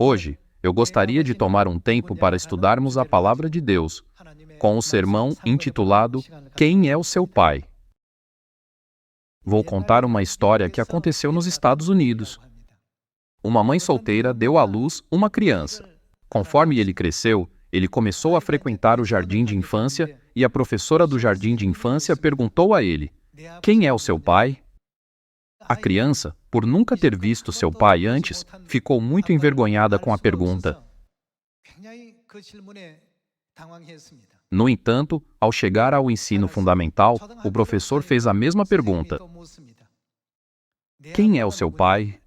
Hoje, eu gostaria de tomar um tempo para estudarmos a Palavra de Deus, com o sermão intitulado Quem é o seu pai? Vou contar uma história que aconteceu nos Estados Unidos. Uma mãe solteira deu à luz uma criança. Conforme ele cresceu, ele começou a frequentar o jardim de infância e a professora do jardim de infância perguntou a ele: quem é o seu pai? A criança, por nunca ter visto seu pai antes, ficou muito envergonhada com a pergunta. No entanto, ao chegar ao ensino fundamental, o professor fez a mesma pergunta: quem é o seu pai?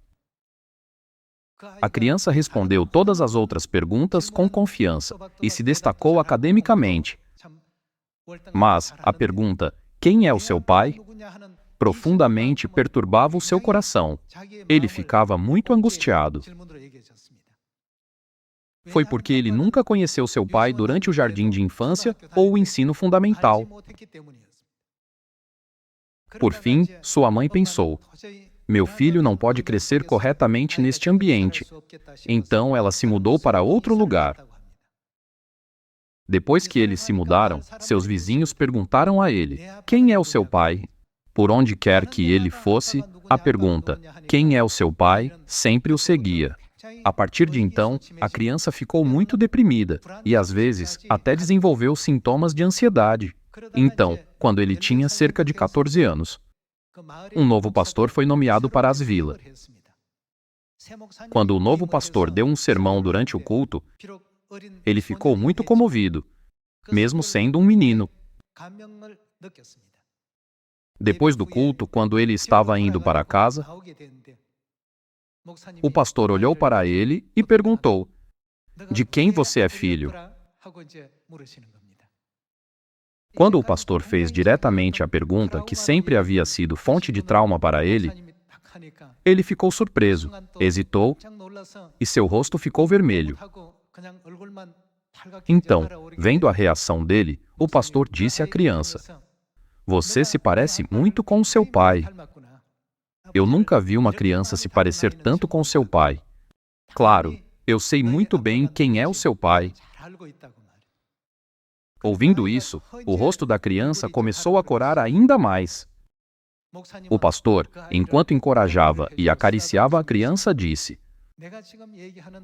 A criança respondeu todas as outras perguntas com confiança e se destacou academicamente. Mas a pergunta, quem é o seu pai? Profundamente perturbava o seu coração. Ele ficava muito angustiado. Foi porque ele nunca conheceu seu pai durante o jardim de infância ou o ensino fundamental. Por fim, sua mãe pensou: meu filho não pode crescer corretamente neste ambiente. Então ela se mudou para outro lugar. Depois que eles se mudaram, seus vizinhos perguntaram a ele: quem é o seu pai? Por onde quer que ele fosse, a pergunta, quem é o seu pai, sempre o seguia. A partir de então, a criança ficou muito deprimida e, às vezes, até desenvolveu sintomas de ansiedade. Então, quando ele tinha cerca de 14 anos, um novo pastor foi nomeado para as vilas. Quando o novo pastor deu um sermão durante o culto, ele ficou muito comovido, mesmo sendo um menino. Depois do culto, quando ele estava indo para casa, o pastor olhou para ele e perguntou: de quem você é filho? Quando o pastor fez diretamente a pergunta que sempre havia sido fonte de trauma para ele, ele ficou surpreso, hesitou e seu rosto ficou vermelho. Então, vendo a reação dele, o pastor disse à criança: você se parece muito com seu pai. Eu nunca vi uma criança se parecer tanto com seu pai. Claro, eu sei muito bem quem é o seu pai. Ouvindo isso, o rosto da criança começou a corar ainda mais. O pastor, enquanto encorajava e acariciava a criança, disse: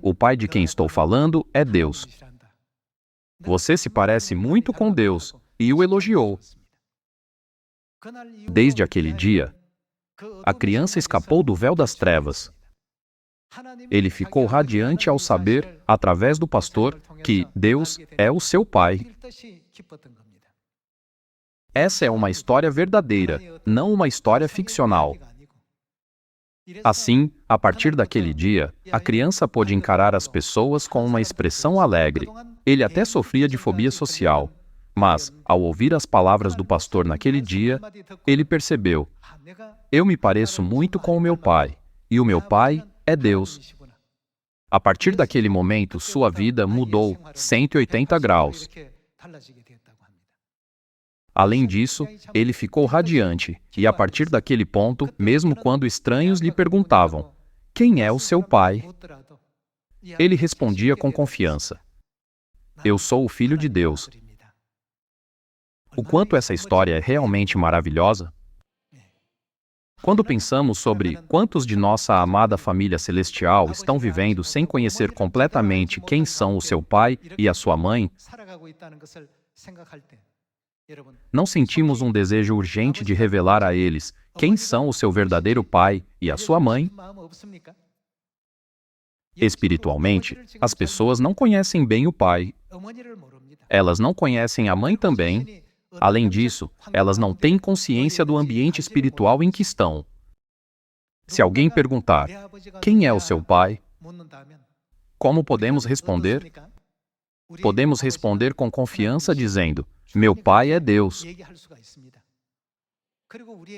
o pai de quem estou falando é Deus. Você se parece muito com Deus, e o elogiou. Desde aquele dia, a criança escapou do véu das trevas. Ele ficou radiante ao saber, através do pastor, que Deus é o seu pai. Essa é uma história verdadeira, não uma história ficcional. Assim, a partir daquele dia, a criança pôde encarar as pessoas com uma expressão alegre. Ele até sofria de fobia social. Mas, ao ouvir as palavras do pastor naquele dia, ele percebeu: eu me pareço muito com o meu pai, e o meu pai é Deus. A partir daquele momento, sua vida mudou 180 graus. Além disso, ele ficou radiante, e a partir daquele ponto, mesmo quando estranhos lhe perguntavam: quem é o seu pai? Ele respondia com confiança: eu sou o Filho de Deus. O quanto essa história é realmente maravilhosa? Quando pensamos sobre quantos de nossa amada família celestial estão vivendo sem conhecer completamente quem são o seu pai e a sua mãe, não sentimos um desejo urgente de revelar a eles quem são o seu verdadeiro pai e a sua mãe? Espiritualmente, as pessoas não conhecem bem o pai. Elas não conhecem a mãe também. Além disso, elas não têm consciência do ambiente espiritual em que estão. Se alguém perguntar: quem é o seu pai? Como podemos responder? Podemos responder com confiança dizendo: Meu pai é Deus.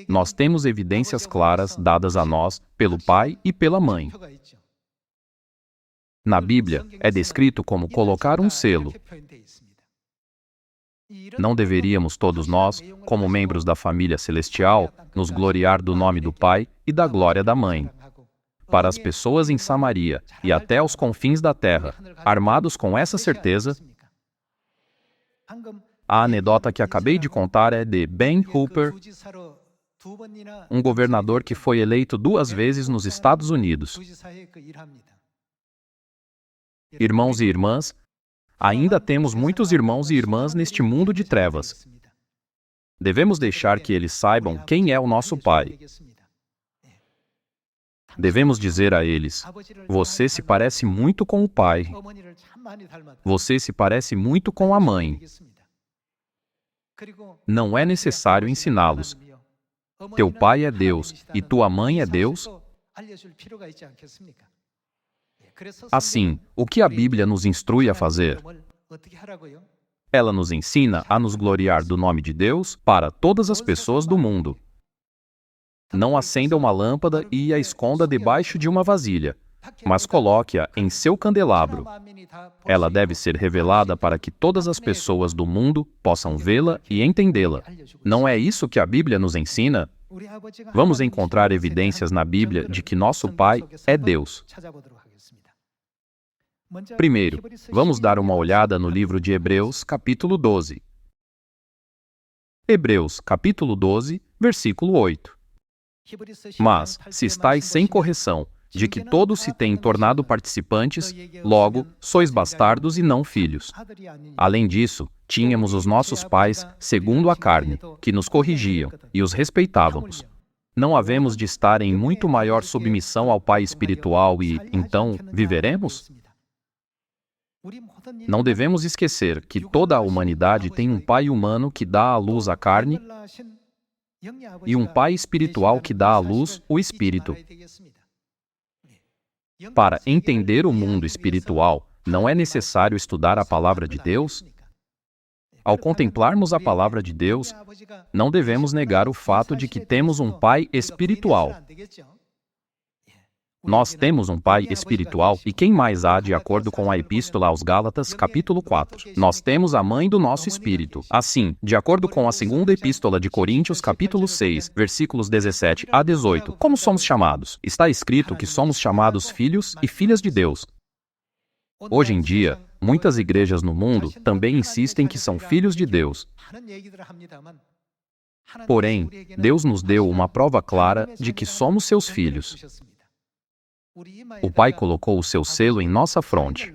Nós temos evidências claras dadas a nós pelo pai e pela mãe. Na Bíblia, é descrito como colocar um selo. Não deveríamos todos nós, como membros da família celestial, nos gloriar do nome do Pai e da glória da Mãe. Para as pessoas em Samaria e até aos confins da terra, armados com essa certeza, a anedota que acabei de contar é de Ben Hooper, um governador que foi eleito 2 vezes nos Estados Unidos. Irmãos e irmãs, ainda temos muitos irmãos e irmãs neste mundo de trevas. Devemos deixar que eles saibam quem é o nosso Pai. Devemos dizer a eles: você se parece muito com o Pai. Você se parece muito com a Mãe. Não é necessário ensiná-los. Teu pai é Deus e tua mãe é Deus. Assim, o que a Bíblia nos instrui a fazer? Ela nos ensina a nos gloriar do nome de Deus para todas as pessoas do mundo. Não acenda uma lâmpada e a esconda debaixo de uma vasilha, mas coloque-a em seu candelabro. Ela deve ser revelada para que todas as pessoas do mundo possam vê-la e entendê-la. Não é isso que a Bíblia nos ensina? Vamos encontrar evidências na Bíblia de que nosso Pai é Deus. Primeiro, vamos dar uma olhada no livro de Hebreus, capítulo 12. Hebreus, capítulo 12, versículo 8. Mas, se estáis sem correção, de que todos se têm tornado participantes, logo, sois bastardos e não filhos. Além disso, tínhamos os nossos pais, segundo a carne, que nos corrigiam, e os respeitávamos. Não havemos de estar em muito maior submissão ao Pai espiritual e, então, viveremos? Não devemos esquecer que toda a humanidade tem um pai humano que dá à luz a carne e um pai espiritual que dá à luz o espírito. Para entender o mundo espiritual, não é necessário estudar a palavra de Deus? Ao contemplarmos a palavra de Deus, não devemos negar o fato de que temos um pai espiritual. Nós temos um pai espiritual, e quem mais há de acordo com a Epístola aos Gálatas, capítulo 4? Nós temos a mãe do nosso espírito. Assim, de acordo com a segunda Epístola de Coríntios, capítulo 6, versículos 17 a 18, como somos chamados? Está escrito que somos chamados filhos e filhas de Deus. Hoje em dia, muitas igrejas no mundo também insistem que são filhos de Deus. Porém, Deus nos deu uma prova clara de que somos seus filhos. O Pai colocou o seu selo em nossa fronte.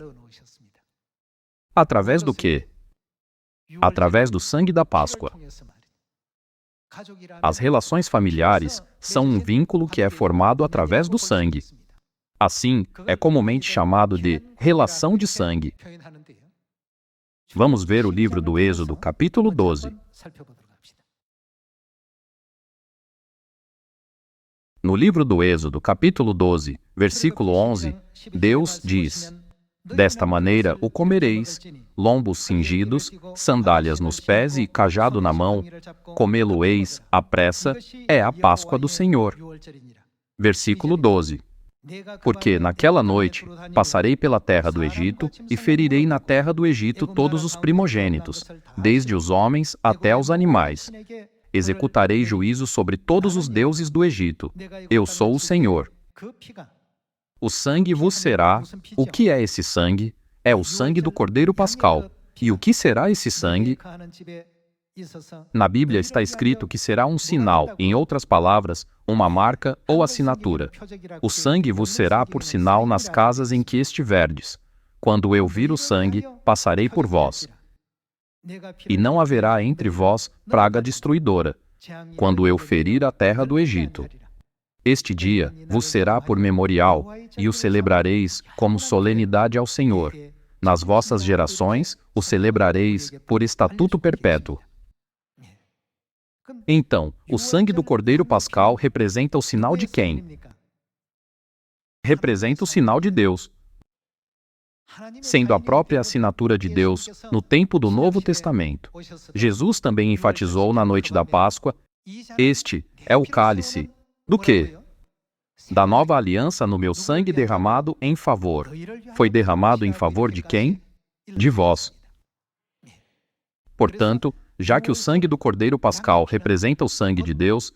Através do quê? Através do sangue da Páscoa. As relações familiares são um vínculo que é formado através do sangue. Assim, é comumente chamado de relação de sangue. Vamos ver o livro do Êxodo, capítulo 12. No livro do Êxodo, capítulo 12, versículo 11, Deus diz: desta maneira o comereis, lombos cingidos, sandálias nos pés e cajado na mão, comê-lo-eis à pressa, é a Páscoa do Senhor. Versículo 12. Porque naquela noite passarei pela terra do Egito e ferirei na terra do Egito todos os primogênitos, desde os homens até os animais. Executarei juízo sobre todos os deuses do Egito. Eu sou o Senhor. O sangue vos será... O que é esse sangue? É o sangue do Cordeiro Pascal. E o que será esse sangue? Na Bíblia está escrito que será um sinal, em outras palavras, uma marca ou assinatura. O sangue vos será por sinal nas casas em que estiverdes. Quando eu vir o sangue, passarei por vós. E não haverá entre vós praga destruidora, quando eu ferir a terra do Egito. Este dia vos será por memorial, e o celebrareis como solenidade ao Senhor. Nas vossas gerações, o celebrareis por estatuto perpétuo. Então, o sangue do Cordeiro Pascal representa o sinal de quem? Representa o sinal de Deus. sendo a própria assinatura de Deus no tempo do Novo Testamento. Jesus também enfatizou na noite da Páscoa: este é o cálice. Do quê? Da nova aliança no meu sangue derramado em favor. Foi derramado em favor de quem? De vós. Portanto, já que o sangue do Cordeiro Pascal representa o sangue de Deus,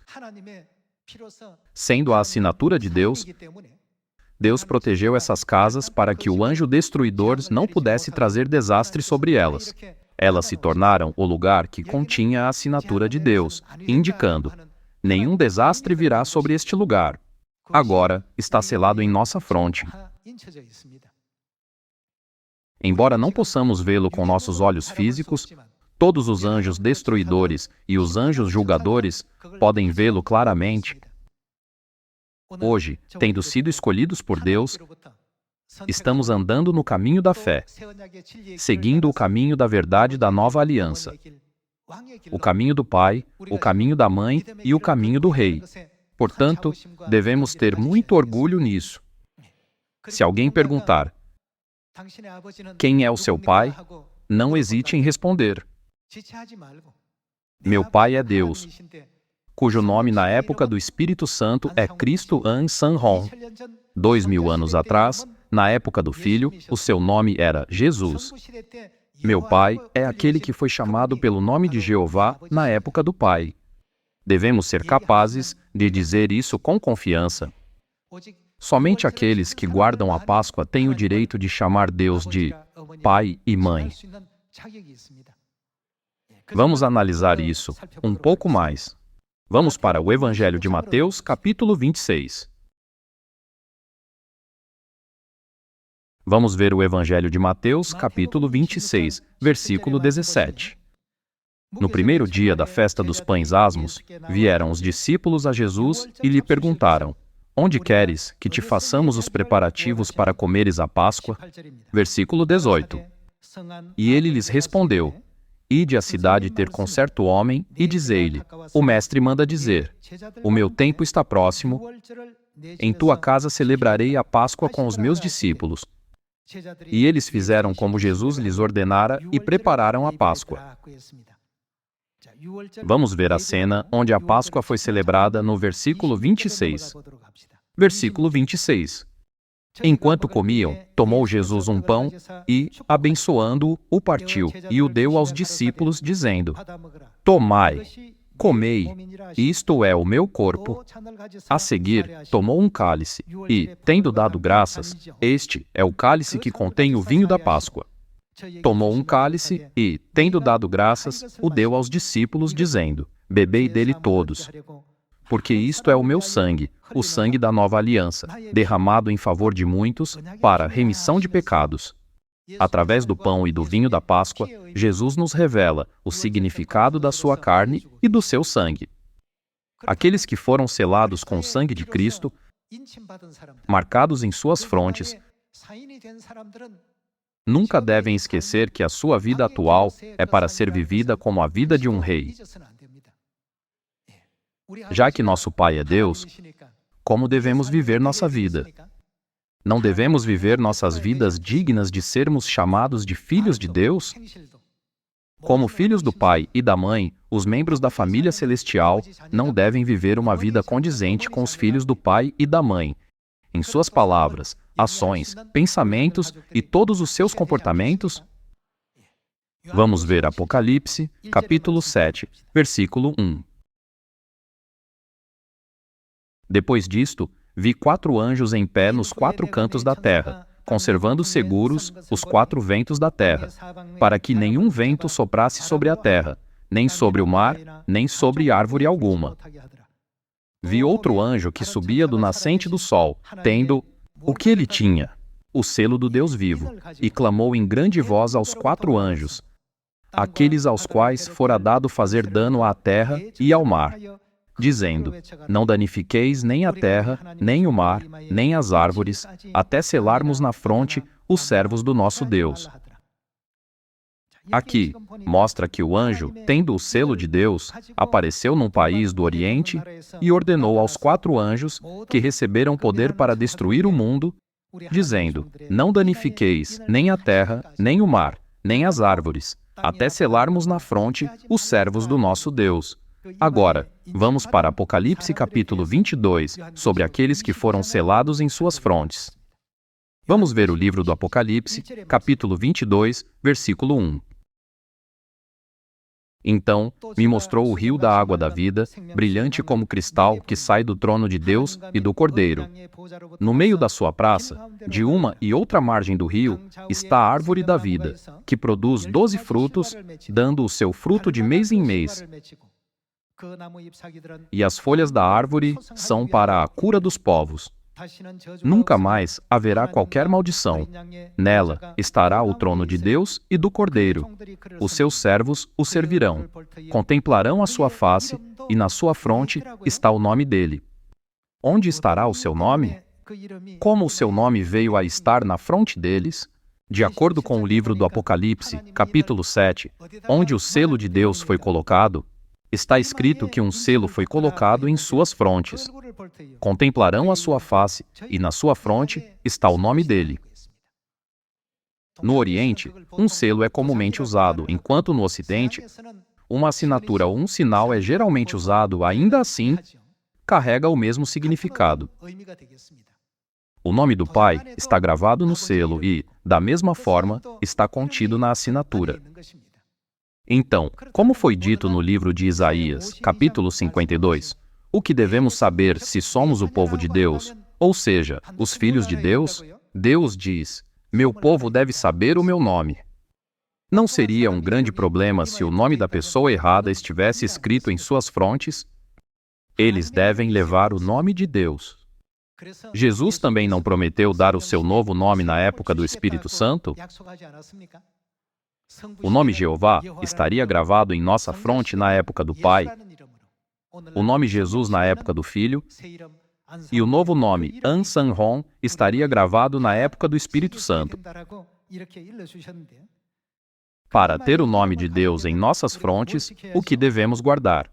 sendo a assinatura de Deus, Deus protegeu essas casas para que o anjo destruidor não pudesse trazer desastre sobre elas. Elas se tornaram o lugar que continha a assinatura de Deus, indicando: nenhum desastre virá sobre este lugar. Agora está selado em nossa fronte. Embora não possamos vê-lo com nossos olhos físicos, todos os anjos destruidores e os anjos julgadores podem vê-lo claramente. Hoje, tendo sido escolhidos por Deus, estamos andando no caminho da fé, seguindo o caminho da verdade da nova aliança, o caminho do Pai, o caminho da Mãe e o caminho do Rei. Portanto, devemos ter muito orgulho nisso. Se alguém perguntar: quem é o seu pai? Não hesite em responder: meu pai é Deus, cujo nome na época do Espírito Santo é Cristo An San-hong. 2000 anos atrás, na época do Filho, o seu nome era Jesus. Meu pai é aquele que foi chamado pelo nome de Jeová na época do Pai. Devemos ser capazes de dizer isso com confiança. Somente aqueles que guardam a Páscoa têm o direito de chamar Deus de Pai e Mãe. Vamos analisar isso um pouco mais. Vamos para o Evangelho de Mateus, capítulo 26. Vamos ver o Evangelho de Mateus, capítulo 26, versículo 17. No primeiro dia da festa dos pães asmos, vieram os discípulos a Jesus e lhe perguntaram: onde queres que te façamos os preparativos para comeres a Páscoa? Versículo 18. E ele lhes respondeu: ide à cidade ter com certo homem e dizei-lhe: o mestre manda dizer, o meu tempo está próximo, em tua casa celebrarei a Páscoa com os meus discípulos. E eles fizeram como Jesus lhes ordenara e prepararam a Páscoa. Vamos ver a cena onde a Páscoa foi celebrada no versículo 26. Versículo 26. Enquanto comiam, tomou Jesus um pão e, abençoando-o, o partiu e o deu aos discípulos, dizendo: tomai, comei, isto é o meu corpo. A seguir, tomou um cálice e, tendo dado graças, este é o cálice que contém o vinho da Páscoa. Tomou um cálice e, tendo dado graças, o deu aos discípulos, dizendo: bebei dele todos, porque isto é o meu sangue, o sangue da nova aliança, derramado em favor de muitos, para remissão de pecados. Através do pão e do vinho da Páscoa, Jesus nos revela o significado da sua carne e do seu sangue. Aqueles que foram selados com o sangue de Cristo, marcados em suas frontes, nunca devem esquecer que a sua vida atual é para ser vivida como a vida de um rei. Já que nosso Pai é Deus, como devemos viver nossa vida? Não devemos viver nossas vidas dignas de sermos chamados de filhos de Deus? Como filhos do Pai e da Mãe, os membros da família celestial não devem viver uma vida condizente com os filhos do Pai e da Mãe, em suas palavras, ações, pensamentos e todos os seus comportamentos? Vamos ver Apocalipse, capítulo 7, versículo 1. Depois disto, vi 4 anjos em pé nos 4 cantos da terra, conservando seguros os 4 ventos da terra, para que nenhum vento soprasse sobre a terra, nem sobre o mar, nem sobre árvore alguma. Vi outro anjo que subia do nascente do sol, tendo o que ele tinha, o selo do Deus vivo, e clamou em grande voz aos 4 anjos, aqueles aos quais fora dado fazer dano à terra e ao mar, dizendo: não danifiqueis nem a terra, nem o mar, nem as árvores, até selarmos na fronte os servos do nosso Deus. Aqui, mostra que o anjo, tendo o selo de Deus, apareceu num país do Oriente e ordenou aos 4 anjos, que receberam poder para destruir o mundo, dizendo: não danifiqueis nem a terra, nem o mar, nem as árvores, até selarmos na fronte os servos do nosso Deus. Agora, vamos para Apocalipse capítulo 22, sobre aqueles que foram selados em suas frontes. Vamos ver o livro do Apocalipse, capítulo 22, versículo 1. Então, me mostrou o rio da água da vida, brilhante como cristal, que sai do trono de Deus e do Cordeiro. No meio da sua praça, de uma e outra margem do rio, está a árvore da vida, que produz 12 frutos, dando o seu fruto de mês em mês. E as folhas da árvore são para a cura dos povos. Nunca mais haverá qualquer maldição. Nela estará o trono de Deus e do Cordeiro. Os seus servos o servirão. Contemplarão a sua face, e na sua fronte está o nome dele. Onde estará o seu nome? Como o seu nome veio a estar na fronte deles? De acordo com o livro do Apocalipse, capítulo 7, onde o selo de Deus foi colocado, está escrito que um selo foi colocado em suas frontes. Contemplarão a sua face, e na sua fronte está o nome dele. No Oriente, um selo é comumente usado, enquanto no Ocidente, uma assinatura ou um sinal é geralmente usado, ainda assim, carrega o mesmo significado. O nome do Pai está gravado no selo e, da mesma forma, está contido na assinatura. Então, como foi dito no livro de Isaías, capítulo 52, o que devemos saber se somos o povo de Deus, ou seja, os filhos de Deus? Deus diz: meu povo deve saber o meu nome. Não seria um grande problema se o nome da pessoa errada estivesse escrito em suas frontes? Eles devem levar o nome de Deus. Jesus também não prometeu dar o seu novo nome na época do Espírito Santo? O nome Jeová estaria gravado em nossa fronte na época do Pai, o nome Jesus na época do Filho, e o novo nome An-San-Hon estaria gravado na época do Espírito Santo. Para ter o nome de Deus em nossas frontes, o que devemos guardar?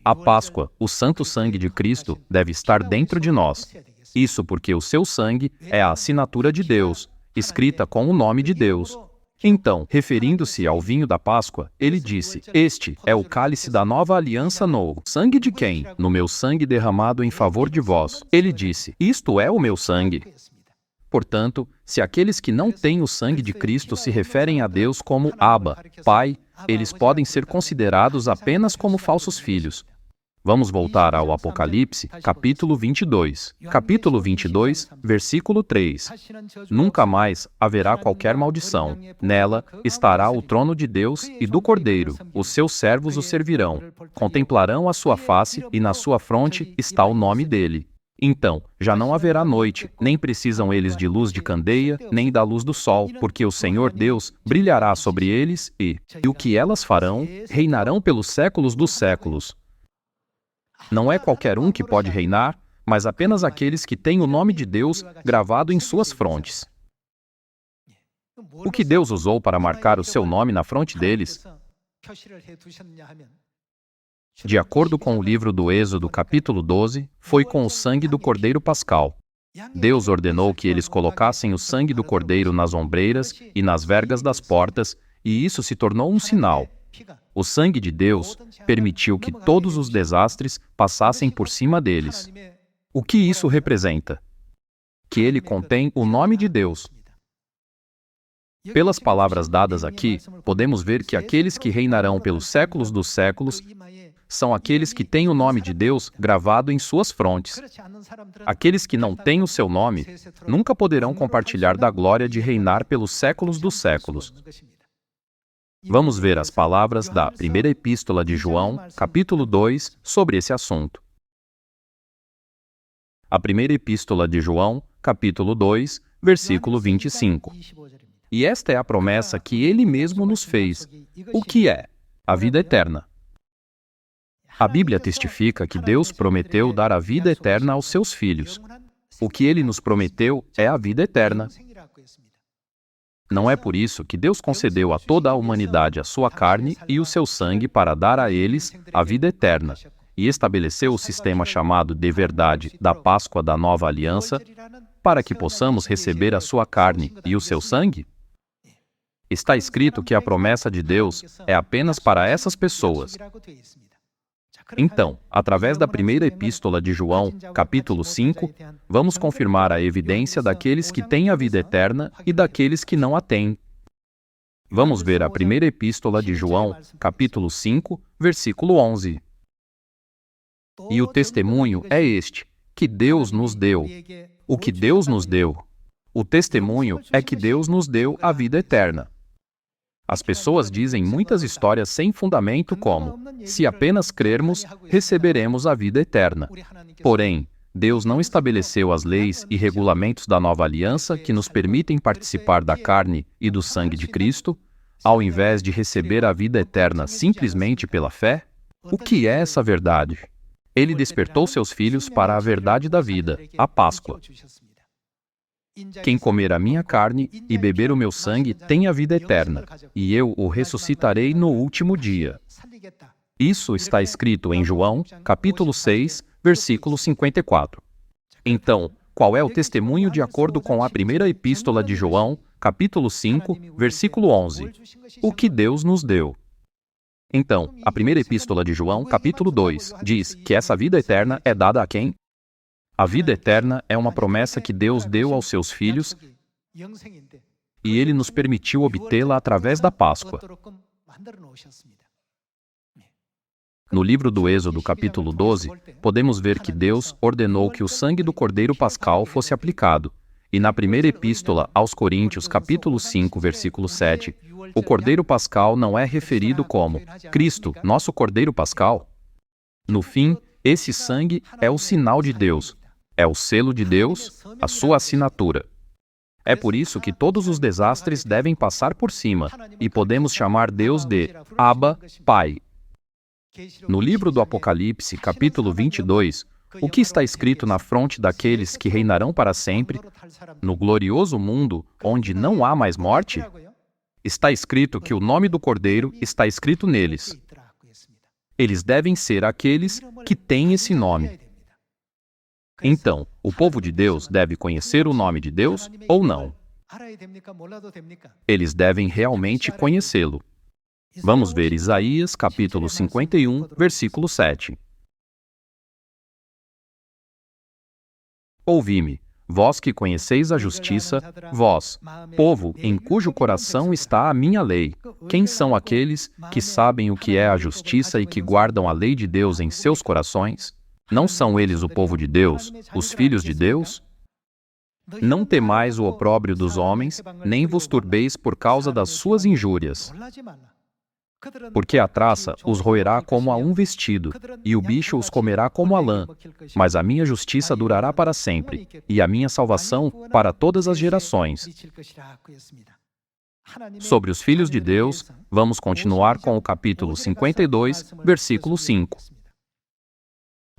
A Páscoa, o santo sangue de Cristo, deve estar dentro de nós. Isso porque o seu sangue é a assinatura de Deus, escrita com o nome de Deus. Então, referindo-se ao vinho da Páscoa, ele disse: este é o cálice da nova aliança no sangue de quem? No meu sangue derramado em favor de vós. Ele disse: isto é o meu sangue. Portanto, se aqueles que não têm o sangue de Cristo se referem a Deus como Abba, Pai, eles podem ser considerados apenas como falsos filhos. Vamos voltar ao Apocalipse, capítulo 22. Capítulo 22, versículo 3. Nunca mais haverá qualquer maldição. Nela estará o trono de Deus e do Cordeiro. Os seus servos o servirão. Contemplarão a sua face, e na sua fronte está o nome dele. Então, já não haverá noite, nem precisam eles de luz de candeia, nem da luz do sol, porque o Senhor Deus brilhará sobre eles e o que elas farão, reinarão pelos séculos dos séculos. Não é qualquer um que pode reinar, mas apenas aqueles que têm o nome de Deus gravado em suas frontes. O que Deus usou para marcar o seu nome na fronte deles? De acordo com o livro do Êxodo, capítulo 12, foi com o sangue do Cordeiro Pascal. Deus ordenou que eles colocassem o sangue do Cordeiro nas ombreiras e nas vergas das portas, e isso se tornou um sinal. O sangue de Deus permitiu que todos os desastres passassem por cima deles. O que isso representa? Que ele contém o nome de Deus. Pelas palavras dadas aqui, podemos ver que aqueles que reinarão pelos séculos dos séculos são aqueles que têm o nome de Deus gravado em suas frontes. Aqueles que não têm o seu nome nunca poderão compartilhar da glória de reinar pelos séculos dos séculos. Vamos ver as palavras da primeira epístola de João, capítulo 2, sobre esse assunto. A primeira epístola de João, capítulo 2, versículo 25. E esta é a promessa que ele mesmo nos fez, o que é a vida eterna. A Bíblia testifica que Deus prometeu dar a vida eterna aos seus filhos. O que ele nos prometeu é a vida eterna. Não é por isso que Deus concedeu a toda a humanidade a sua carne e o seu sangue para dar a eles a vida eterna, e estabeleceu o sistema chamado de verdade da Páscoa da Nova Aliança, para que possamos receber a sua carne e o seu sangue? Está escrito que a promessa de Deus é apenas para essas pessoas. Então, através da primeira epístola de João, capítulo 5, vamos confirmar a evidência daqueles que têm a vida eterna e daqueles que não a têm. Vamos ver a primeira epístola de João, capítulo 5, versículo 11. E o testemunho é este, que Deus nos deu. O que Deus nos deu? O testemunho é que Deus nos deu a vida eterna. As pessoas dizem muitas histórias sem fundamento como, se apenas crermos, receberemos a vida eterna. Porém, Deus não estabeleceu as leis e regulamentos da nova aliança que nos permitem participar da carne e do sangue de Cristo, ao invés de receber a vida eterna simplesmente pela fé? O que é essa verdade? Ele despertou seus filhos para a verdade da vida, a Páscoa. Quem comer a minha carne e beber o meu sangue tem a vida eterna, e eu o ressuscitarei no último dia. Isso está escrito em João, capítulo 6, versículo 54. Então, qual é o testemunho de acordo com a primeira epístola de João, capítulo 5, versículo 11? O que Deus nos deu. Então, a primeira epístola de João, capítulo 2, diz que essa vida eterna é dada a quem? A vida eterna é uma promessa que Deus deu aos seus filhos e Ele nos permitiu obtê-la através da Páscoa. No livro do Êxodo, capítulo 12, podemos ver que Deus ordenou que o sangue do Cordeiro Pascal fosse aplicado. E na primeira epístola aos Coríntios, capítulo 5, versículo 7, o Cordeiro Pascal não é referido como Cristo, nosso Cordeiro Pascal. No fim, esse sangue é o sinal de Deus. É o selo de Deus, a sua assinatura. É por isso que todos os desastres devem passar por cima, e podemos chamar Deus de Abba, Pai. No livro do Apocalipse, capítulo 22, o que está escrito na fronte daqueles que reinarão para sempre, no glorioso mundo onde não há mais morte? Está escrito que o nome do Cordeiro está escrito neles. Eles devem ser aqueles que têm esse nome. Então, o povo de Deus deve conhecer o nome de Deus ou não? Eles devem realmente conhecê-lo. Vamos ver Isaías, capítulo 51, versículo 7. Ouvi-me, vós que conheceis a justiça, vós, povo em cujo coração está a minha lei. Quem são aqueles que sabem o que é a justiça e que guardam a lei de Deus em seus corações? Não são eles o povo de Deus, os filhos de Deus? Não temais o opróbrio dos homens, nem vos turbeis por causa das suas injúrias. Porque a traça os roerá como a um vestido, e o bicho os comerá como a lã. Mas a minha justiça durará para sempre, e a minha salvação para todas as gerações. Sobre os filhos de Deus, vamos continuar com o capítulo 52, versículo 5.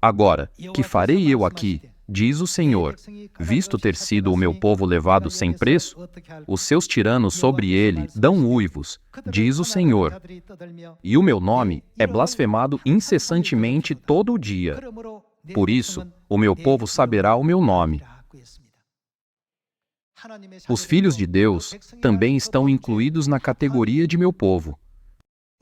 Agora, que farei eu aqui, diz o Senhor, visto ter sido o meu povo levado sem preço? Os seus tiranos sobre ele dão uivos, diz o Senhor. E o meu nome é blasfemado incessantemente todo o dia. Por isso, o meu povo saberá o meu nome. Os filhos de Deus também estão incluídos na categoria de meu povo.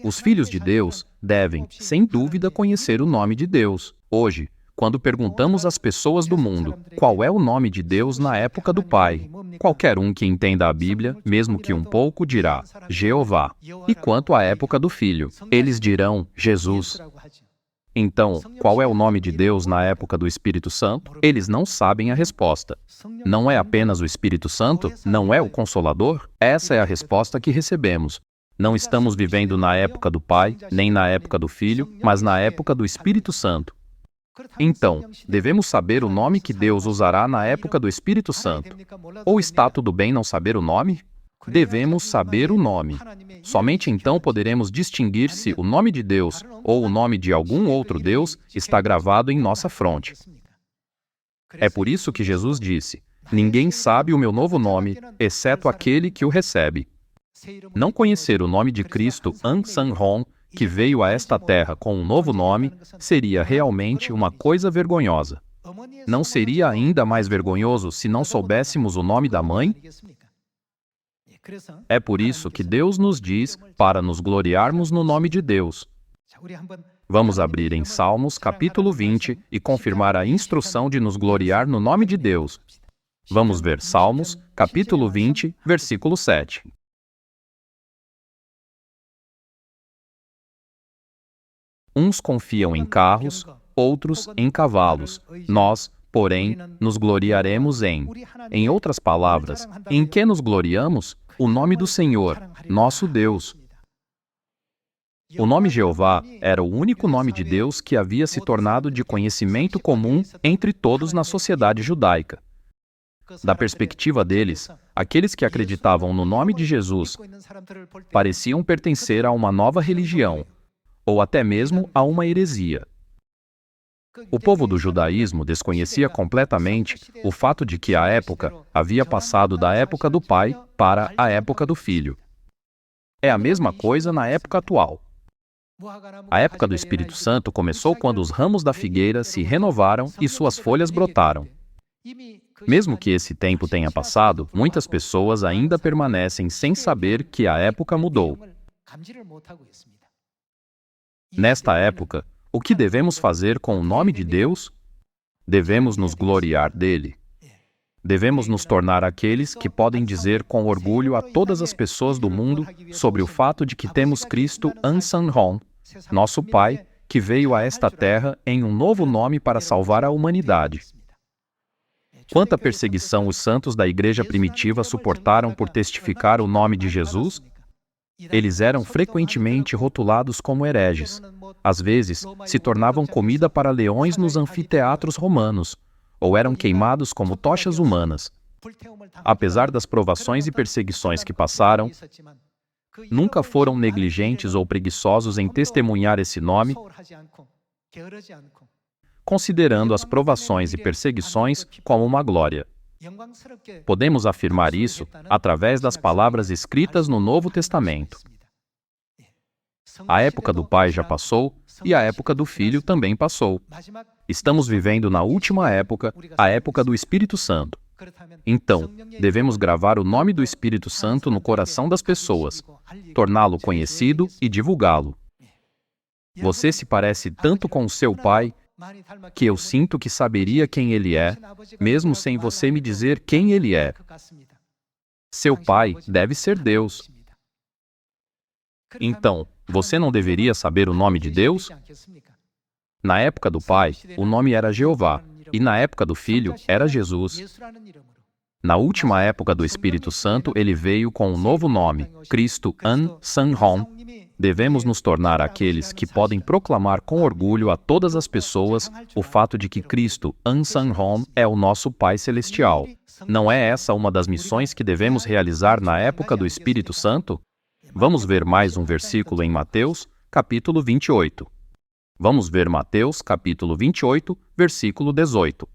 Os filhos de Deus devem, sem dúvida, conhecer o nome de Deus. Hoje, quando perguntamos às pessoas do mundo qual é o nome de Deus na época do Pai, qualquer um que entenda a Bíblia, mesmo que um pouco, dirá Jeová. E quanto à época do Filho, eles dirão Jesus. Então, qual é o nome de Deus na época do Espírito Santo? Eles não sabem a resposta. Não é apenas o Espírito Santo? Não é o Consolador? Essa é a resposta que recebemos. Não estamos vivendo na época do Pai, nem na época do Filho, mas na época do Espírito Santo. Então, devemos saber o nome que Deus usará na época do Espírito Santo. Ou está tudo bem não saber o nome? Devemos saber o nome. Somente então poderemos distinguir se o nome de Deus ou o nome de algum outro Deus está gravado em nossa fronte. É por isso que Jesus disse: ninguém sabe o meu novo nome, exceto aquele que o recebe. Não conhecer o nome de Cristo An San Hong, que veio a esta terra com um novo nome, seria realmente uma coisa vergonhosa. Não seria ainda mais vergonhoso se não soubéssemos o nome da mãe? É por isso que Deus nos diz para nos gloriarmos no nome de Deus. Vamos abrir em Salmos, capítulo 20, e confirmar a instrução de nos gloriar no nome de Deus. Vamos ver Salmos, capítulo 20, versículo 7. Uns confiam em carros, outros em cavalos. Nós, porém, nos gloriaremos em. Em outras palavras, em que nos gloriamos? O nome do Senhor, nosso Deus. O nome Jeová era o único nome de Deus que havia se tornado de conhecimento comum entre todos na sociedade judaica. Da perspectiva deles, aqueles que acreditavam no nome de Jesus pareciam pertencer a uma nova religião, ou até mesmo a uma heresia. O povo do judaísmo desconhecia completamente o fato de que a época havia passado da época do pai para a época do filho. É a mesma coisa na época atual. A época do Espírito Santo começou quando os ramos da figueira se renovaram e suas folhas brotaram. Mesmo que esse tempo tenha passado, muitas pessoas ainda permanecem sem saber que a época mudou. Nesta época, o que devemos fazer com o nome de Deus? Devemos nos gloriar dele. Devemos nos tornar aqueles que podem dizer com orgulho a todas as pessoas do mundo sobre o fato de que temos Cristo An-San-Hon, nosso Pai, que veio a esta terra em um novo nome para salvar a humanidade. Quanta perseguição os santos da igreja primitiva suportaram por testificar o nome de Jesus? Eles eram frequentemente rotulados como hereges. Às vezes, se tornavam comida para leões nos anfiteatros romanos, ou eram queimados como tochas humanas. Apesar das provações e perseguições que passaram, nunca foram negligentes ou preguiçosos em testemunhar esse nome, considerando as provações e perseguições como uma glória. Podemos afirmar isso através das palavras escritas no Novo Testamento. A época do Pai já passou e a época do Filho também passou. Estamos vivendo na última época, a época do Espírito Santo. Então, devemos gravar o nome do Espírito Santo no coração das pessoas, torná-lo conhecido e divulgá-lo. Você se parece tanto com o seu pai que eu sinto que saberia quem ele é, mesmo sem você me dizer quem ele é. Seu pai deve ser Deus. Então, você não deveria saber o nome de Deus? Na época do pai, o nome era Jeová, e na época do filho, era Jesus. Na última época do Espírito Santo, ele veio com um novo nome, Cristo An-San-Hon. Devemos nos tornar aqueles que podem proclamar com orgulho a todas as pessoas o fato de que Cristo An-San-Hon é o nosso Pai Celestial. Não é essa uma das missões que devemos realizar na época do Espírito Santo? Vamos ver mais um versículo em Mateus, capítulo 28. Vamos ver Mateus, capítulo 28, versículo 18.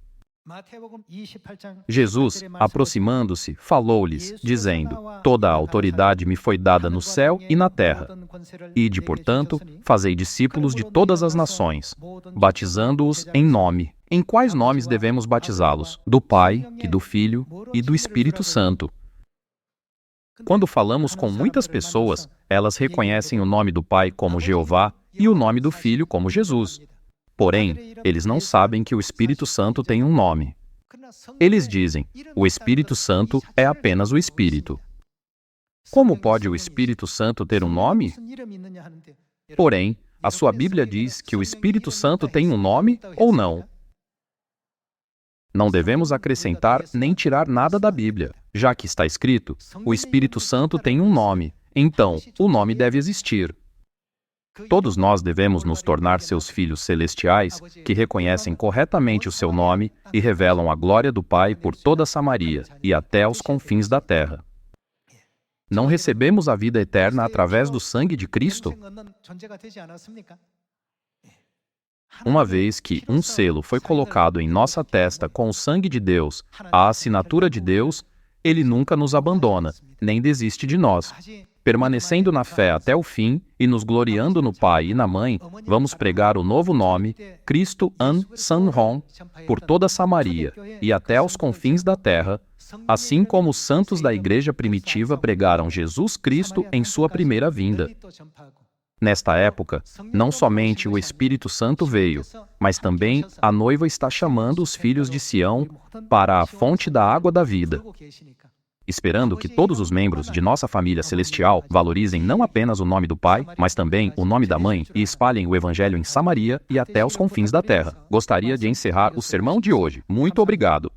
Jesus, aproximando-se, falou-lhes, dizendo: Toda a autoridade me foi dada no céu e na terra. Ide, portanto, fazei discípulos de todas as nações, batizando-os em nome. Em quais nomes devemos batizá-los? Do Pai, e do Filho, e do Espírito Santo. Quando falamos com muitas pessoas, elas reconhecem o nome do Pai como Jeová e o nome do Filho como Jesus. Porém, eles não sabem que o Espírito Santo tem um nome. Eles dizem: o Espírito Santo é apenas o Espírito. Como pode o Espírito Santo ter um nome? Porém, a sua Bíblia diz que o Espírito Santo tem um nome ou não? Não devemos acrescentar nem tirar nada da Bíblia, já que está escrito: o Espírito Santo tem um nome, então o nome deve existir. Todos nós devemos nos tornar seus filhos celestiais, que reconhecem corretamente o seu nome e revelam a glória do Pai por toda Samaria e até aos confins da terra. Não recebemos a vida eterna através do sangue de Cristo? Uma vez que um selo foi colocado em nossa testa com o sangue de Deus, a assinatura de Deus, Ele nunca nos abandona, nem desiste de nós. Permanecendo na fé até o fim e nos gloriando no Pai e na Mãe, vamos pregar o novo nome, Cristo An San Hong, por toda Samaria e até aos confins da terra, assim como os santos da igreja primitiva pregaram Jesus Cristo em sua primeira vinda. Nesta época, não somente o Espírito Santo veio, mas também a noiva está chamando os filhos de Sião para a fonte da água da vida, esperando que todos os membros de nossa família celestial valorizem não apenas o nome do Pai, mas também o nome da Mãe e espalhem o Evangelho em Samaria e até os confins da terra. Gostaria de encerrar o sermão de hoje. Muito obrigado.